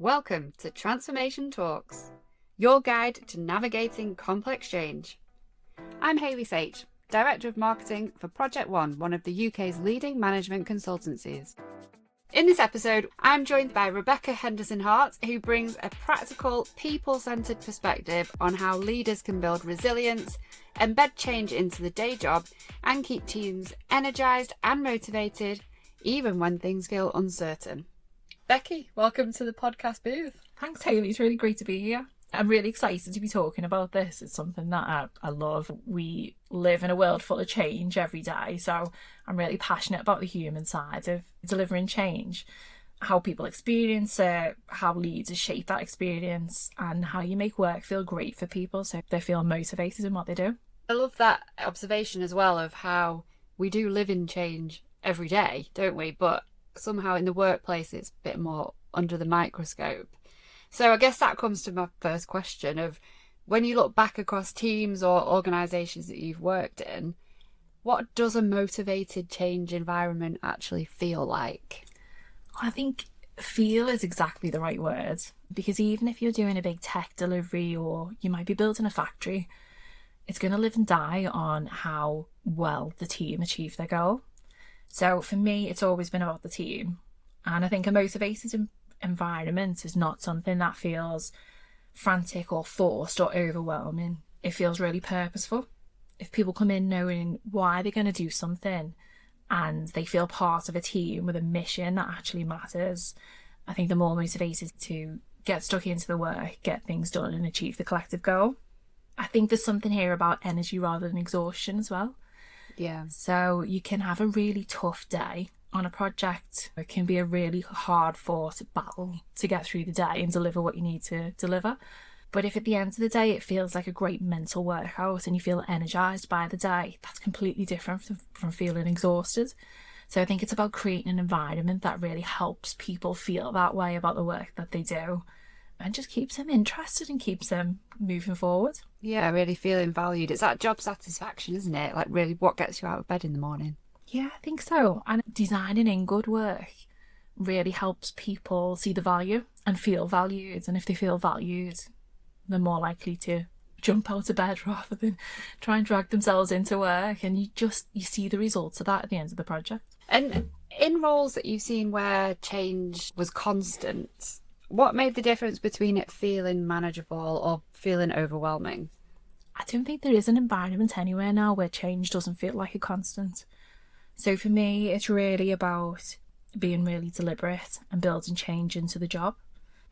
Welcome to Transformation Talks, your guide to navigating complex change. I'm Hayley Sage, Director of Marketing for Project One of the UK's leading management consultancies. In this episode, I'm joined by Rebecca Henderson-Hart, who brings a practical, people-centred perspective on how leaders can build resilience, embed change into the day job, and keep teams energised and motivated, even when things feel uncertain. Becky, welcome to the podcast booth. Thanks, Hayley. It's really great to be here. I'm really excited to be talking about this. It's something that I love. We live in a world full of change every day, so I'm really passionate about the human side of delivering change, how people experience it, how leaders shape that experience, and how you make work feel great for people so they feel motivated in what they do. I love that observation as well of how we do live in change every day, don't we? But somehow in the workplace it's a bit more under the microscope. So I guess that comes to my first question of, when you look back across teams or organisations that you've worked in, what does a motivated change environment actually feel like? I think feel is exactly the right word, because even if you're doing a big tech delivery or you might be building a factory, it's going to live and die on how well the team achieve their goal. So for me, it's always been about the team. And I think a motivated environment is not something that feels frantic or forced or overwhelming. It feels really purposeful. If people come in knowing why they're going to do something and they feel part of a team with a mission that actually matters, I think they're more motivated to get stuck into the work, get things done and achieve the collective goal. I think there's something here about energy rather than exhaustion as well. Yeah. So you can have a really tough day on a project. It can be a really hard fought battle to get through the day and deliver what you need to deliver. But if at the end of the day it feels like a great mental workout and you feel energised by the day, that's completely different from feeling exhausted. So I think it's about creating an environment that really helps people feel that way about the work that they do and just keeps them interested and keeps them moving forward. Yeah, really feeling valued. It's that job satisfaction, isn't it? Like really what gets you out of bed in the morning. Yeah, I think so. And designing in good work really helps people see the value and feel valued. And if they feel valued, they're more likely to jump out of bed rather than try and drag themselves into work. And you see the results of that at the end of the project. And in roles that you've seen where change was constant, what made the difference between it feeling manageable or feeling overwhelming? I don't think there is an environment anywhere now where change doesn't feel like a constant. So for me, it's really about being really deliberate and building change into the job.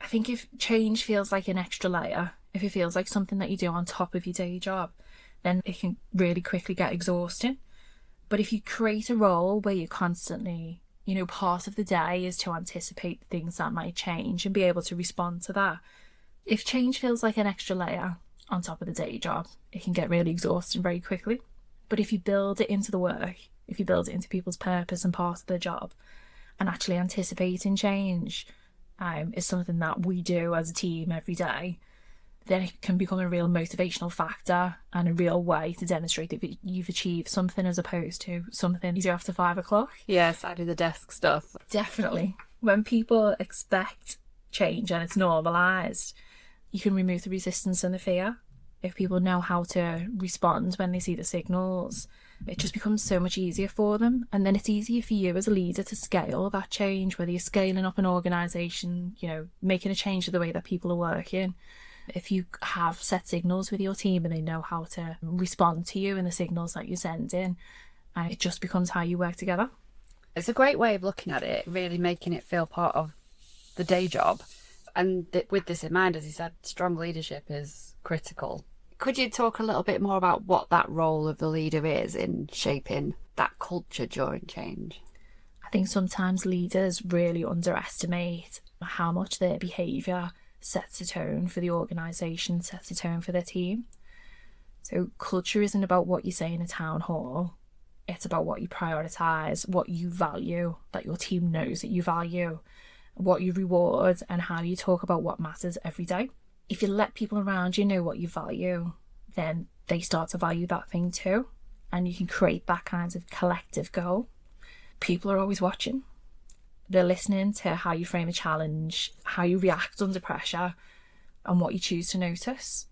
I think if change feels like an extra layer, if it feels like something that you do on top of your day job, then it can really quickly get exhausting. But if you create a role where you're constantly, part of the day is to anticipate things that might change and be able to respond to that. If change feels like an extra layer on top of the day job, it can get really exhausting very quickly. But if you build it into the work, if you build it into people's purpose and part of their job, and actually anticipating change is something that we do as a team every day, then it can become a real motivational factor and a real way to demonstrate that you've achieved something as opposed to something you do after 5 o'clock. Yeah, side of the desk stuff. Definitely. When people expect change and it's normalised, you can remove the resistance and the fear. If people know how to respond when they see the signals, it just becomes so much easier for them. And then it's easier for you as a leader to scale that change, whether you're scaling up an organisation, making a change to the way that people are working. If you have set signals with your team and they know how to respond to you and the signals that you're sending, it just becomes how you work together. It's a great way of looking at it, really making it feel part of the day job. And with this in mind, as you said, strong leadership is critical. Could you talk a little bit more about what that role of the leader is in shaping that culture during change? I think sometimes leaders really underestimate how much their behaviour sets a tone for the organisation, sets a tone for their team. So culture isn't about what you say in a town hall. It's about what you prioritise, what you value, that your team knows that you value, what you reward, and how you talk about what matters every day. If you let people around you know what you value, then they start to value that thing too. And you can create that kind of collective goal. People are always watching. They're listening to how you frame a challenge, how you react under pressure, and what you choose to notice.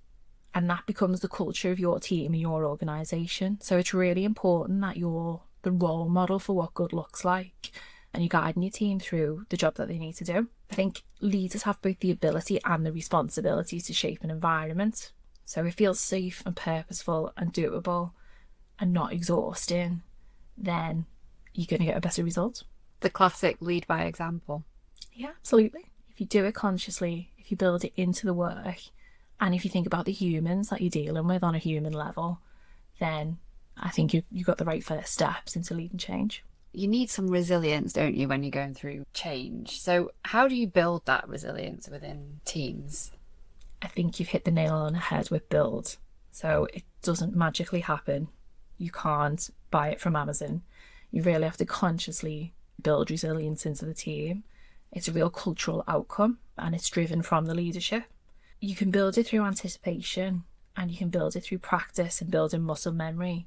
And that becomes the culture of your team and your organisation. So it's really important that you're the role model for what good looks like, and you're guiding your team through the job that they need to do. I think leaders have both the ability and the responsibility to shape an environment. So it feels safe and purposeful and doable and not exhausting, then you're going to get a better result. The classic lead by example. Yeah, absolutely. If you do it consciously, if you build it into the work, and if you think about the humans that you're dealing with on a human level, then I think you've got the right first steps into leading change. You need some resilience, don't you, when you're going through change? So how do you build that resilience within teams? I think you've hit the nail on the head with build. So it doesn't magically happen. You can't buy it from Amazon. You really have to consciously build resilience into the team. It's a real cultural outcome, and it's driven from the leadership. You can build it through anticipation, and you can build it through practice and building muscle memory,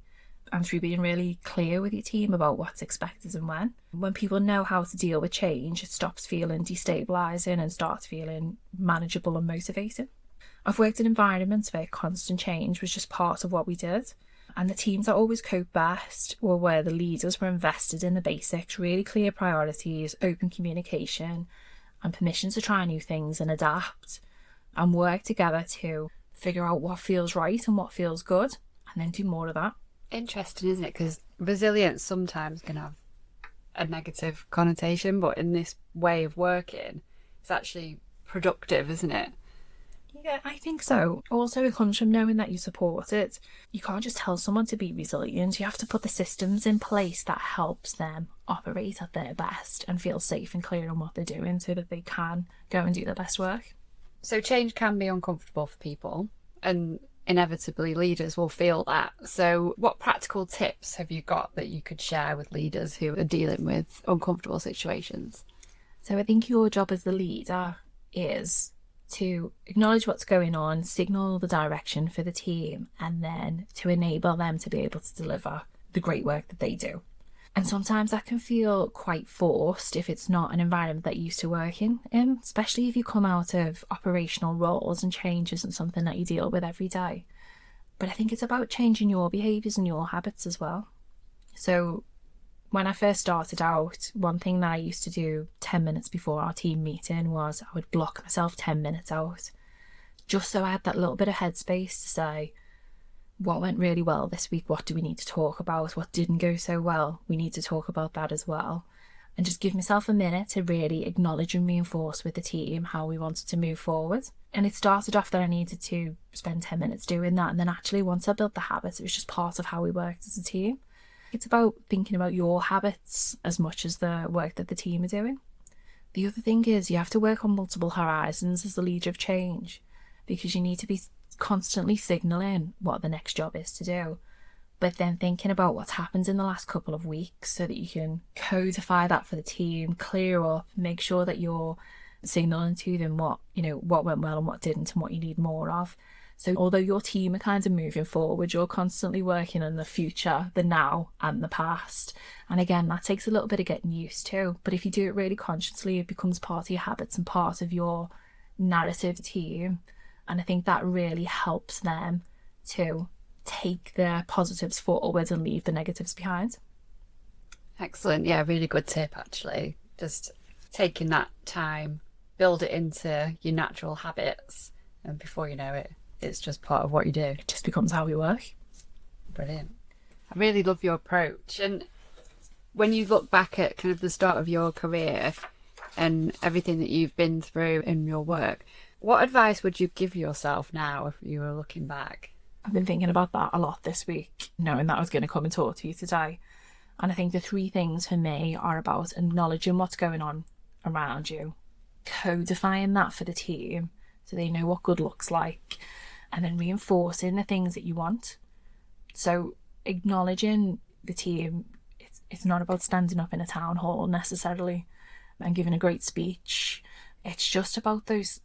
and through being really clear with your team about what's expected and when. When people know how to deal with change, it stops feeling destabilising and starts feeling manageable and motivating. I've worked in environments where constant change was just part of what we did, and the teams that always cope best were where the leaders were invested in the basics, really clear priorities, open communication, and permission to try new things and adapt, and work together to figure out what feels right and what feels good, and then do more of that. Interesting, isn't it? Because resilience sometimes can have a negative connotation, but in this way of working, it's actually productive, isn't it? Yeah, I think so. Also, it comes from knowing that you support it. You can't just tell someone to be resilient. You have to put the systems in place that helps them operate at their best and feel safe and clear on what they're doing so that they can go and do their best work. So change can be uncomfortable for people, and inevitably leaders will feel that. So what practical tips have you got that you could share with leaders who are dealing with uncomfortable situations? So I think your job as the leader is to acknowledge what's going on, signal the direction for the team, and then to enable them to be able to deliver the great work that they do. And sometimes that can feel quite forced if it's not an environment that you're used to working in, especially if you come out of operational roles and change isn't something that you deal with every day. But I think it's about changing your behaviours and your habits as well. So when I first started out, one thing that I used to do 10 minutes before our team meeting was I would block myself 10 minutes out, just so I had that little bit of headspace to say, what went really well this week? What do we need to talk about? What didn't go so well? We need to talk about that as well. And just give myself a minute to really acknowledge and reinforce with the team how we wanted to move forward. And it started off that I needed to spend 10 minutes doing that. And then actually once I built the habit, it was just part of how we worked as a team. It's about thinking about your habits as much as the work that the team are doing. The other thing is you have to work on multiple horizons as the leader of change, because you need to be constantly signalling what the next job is to do, but then thinking about what's happened in the last couple of weeks so that you can codify that for the team, clear up, make sure that you're signaling to them what went well and what didn't and what you need more of. So although your team are kind of moving forward, you're constantly working on the future, the now and the past. And again, that takes a little bit of getting used to, but if you do it really consciously, it becomes part of your habits and part of your narrative team. And I think that really helps them to take their positives forward and leave the negatives behind. Excellent. Yeah, really good tip, actually. Just taking that time, build it into your natural habits, and before you know it, it's just part of what you do. It just becomes how we work. Brilliant. I really love your approach. And when you look back at kind of the start of your career and everything that you've been through in your work, what advice would you give yourself now if you were looking back? I've been thinking about that a lot this week, knowing that I was going to come and talk to you today. And I think the three things for me are about acknowledging what's going on around you, codifying that for the team so they know what good looks like, and then reinforcing the things that you want. So acknowledging the team, it's not about standing up in a town hall necessarily and giving a great speech. It's just about those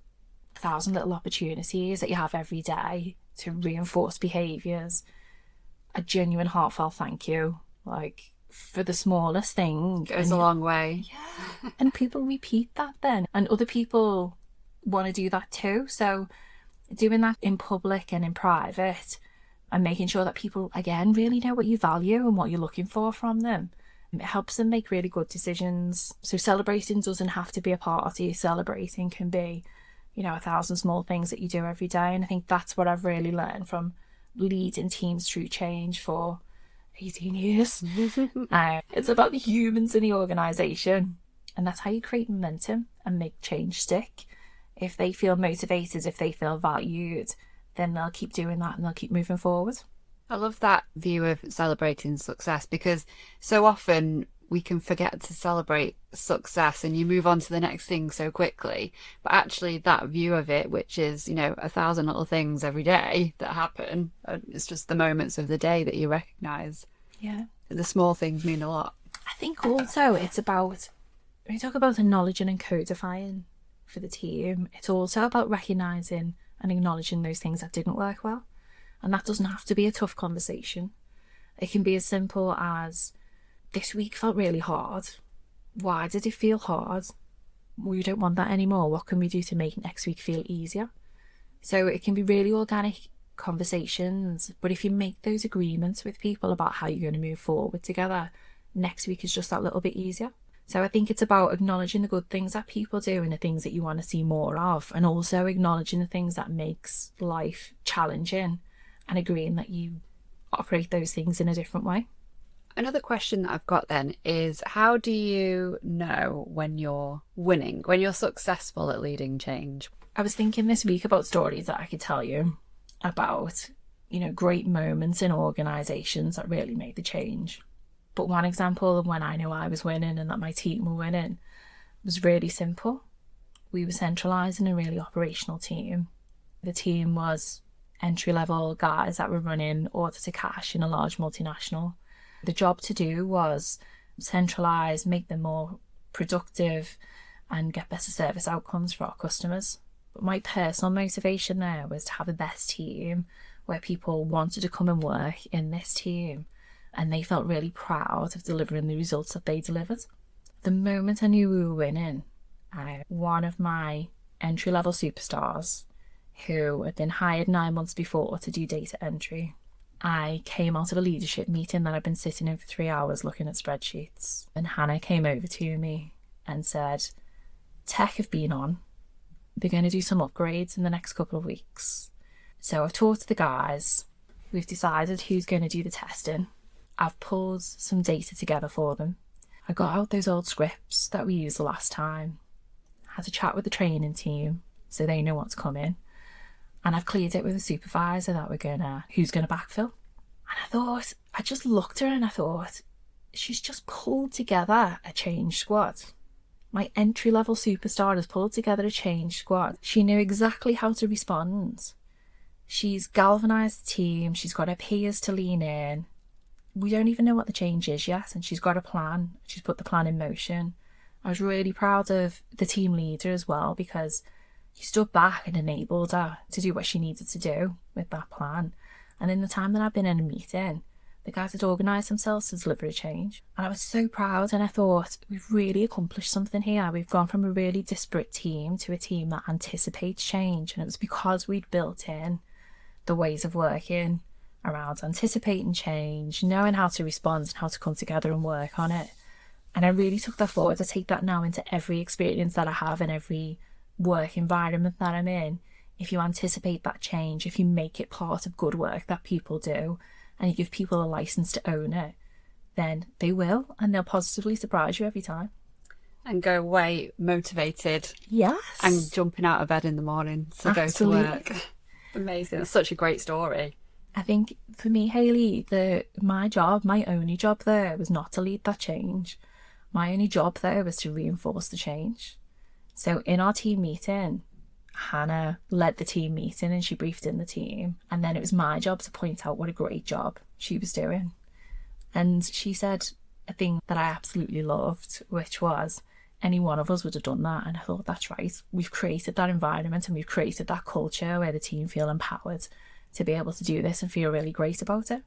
1,000 little opportunities that you have every day to reinforce behaviours, a genuine heartfelt thank you, like for the smallest thing. Goes a long way. Yeah. And people repeat that then. And other people want to do that too. So doing that in public and in private and making sure that people, again, really know what you value and what you're looking for from them. It helps them make really good decisions. So celebrating doesn't have to be a party. Celebrating can be, 1,000 small things that you do every day. And I think that's what I've really learned from leading teams through change for 18 years. It's about the humans in the organisation. And that's how you create momentum and make change stick. If they feel motivated, if they feel valued, then they'll keep doing that and they'll keep moving forward. I love that view of celebrating success, because so often we can forget to celebrate success and you move on to the next thing so quickly. But actually that view of it, which is, 1,000 little things every day that happen, it's just the moments of the day that you recognise. Yeah. The small things mean a lot. I think also it's about, when you talk about acknowledging and codifying for the team, it's also about recognising and acknowledging those things that didn't work well. And that doesn't have to be a tough conversation. It can be as simple as, this week felt really hard. Why did it feel hard? We don't want that anymore. What can we do to make next week feel easier? So it can be really organic conversations, but if you make those agreements with people about how you're going to move forward together, next week is just that little bit easier. So I think it's about acknowledging the good things that people do and the things that you want to see more of, and also acknowledging the things that makes life challenging and agreeing that you operate those things in a different way. Another question that I've got then is, how do you know when you're winning, when you're successful at leading change? I was thinking this week about stories that I could tell you about, great moments in organisations that really made the change. But one example of when I knew I was winning and that my team were winning was really simple. We were centralised in a really operational team. The team was entry-level guys that were running order to cash in a large multinational. The job to do was centralise, make them more productive and get better service outcomes for our customers. But my personal motivation there was to have the best team where people wanted to come and work in this team and they felt really proud of delivering the results that they delivered. The moment I knew we were winning, one of my entry-level superstars who had been hired 9 months before to do data entry, I came out of a leadership meeting that I'd been sitting in for 3 hours looking at spreadsheets, and Hannah came over to me and said, tech have been on. They're going to do some upgrades in the next couple of weeks. So I've talked to the guys. We've decided who's going to do the testing. I've pulled some data together for them. I got out those old scripts that we used the last time. Had a chat with the training team so they know what's coming. And I've cleared it with a supervisor that who's going to backfill. And I just looked at her and I thought, she's just pulled together a change squad. My entry-level superstar has pulled together a change squad. She knew exactly how to respond. She's galvanised the team. She's got her peers to lean in. We don't even know what the change is yet, and she's got a plan. She's put the plan in motion. I was really proud of the team leader as well, because he stood back and enabled her to do what she needed to do with that plan. And in the time that I've been in a meeting, the guys had organised themselves to deliver a change. And I was so proud, and I thought, we've really accomplished something here. We've gone from a really disparate team to a team that anticipates change. And it was because we'd built in the ways of working around anticipating change, knowing how to respond and how to come together and work on it. And I really took that forward. I take that now into every experience that I have and every work environment that I'm in. If you anticipate that change, if you make it part of good work that people do, and you give people a license to own it, then they will, and they'll positively surprise you every time. And go away motivated. Yes. And jumping out of bed in the morning to Absolutely. go to work. Amazing. That's such a great story. I think for me, Hayley, my only job there was not to lead that change. My only job there was to reinforce the change. So in our team meeting, Hannah led the team meeting and she briefed in the team. And then it was my job to point out what a great job she was doing. And she said a thing that I absolutely loved, which was, any one of us would have done that. And I thought, that's right. We've created that environment and we've created that culture where the team feel empowered to be able to do this and feel really great about it.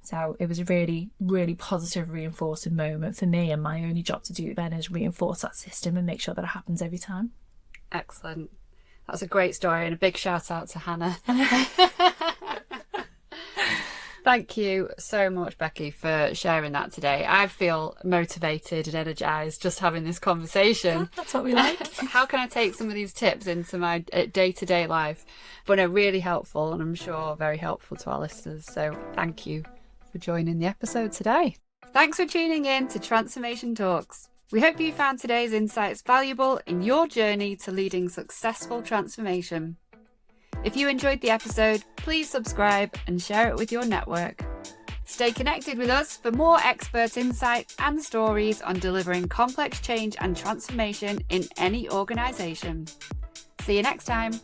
So it was a really, really positive reinforcing moment for me, and my only job to do then is reinforce that system and make sure that it happens every time. Excellent. That's a great story, and a big shout out to Hannah. Thank you so much, Becky, for sharing that today. I feel motivated and energised just having this conversation. That's what we like. How can I take some of these tips into my day-to-day life? But no, really helpful, and I'm sure very helpful to our listeners. So thank you for joining the episode today. Thanks for tuning in to Transformation Talks. We hope you found today's insights valuable in your journey to leading successful transformation. If you enjoyed the episode, please subscribe and share it with your network. Stay connected with us for more expert insight and stories on delivering complex change and transformation in any organisation. See you next time.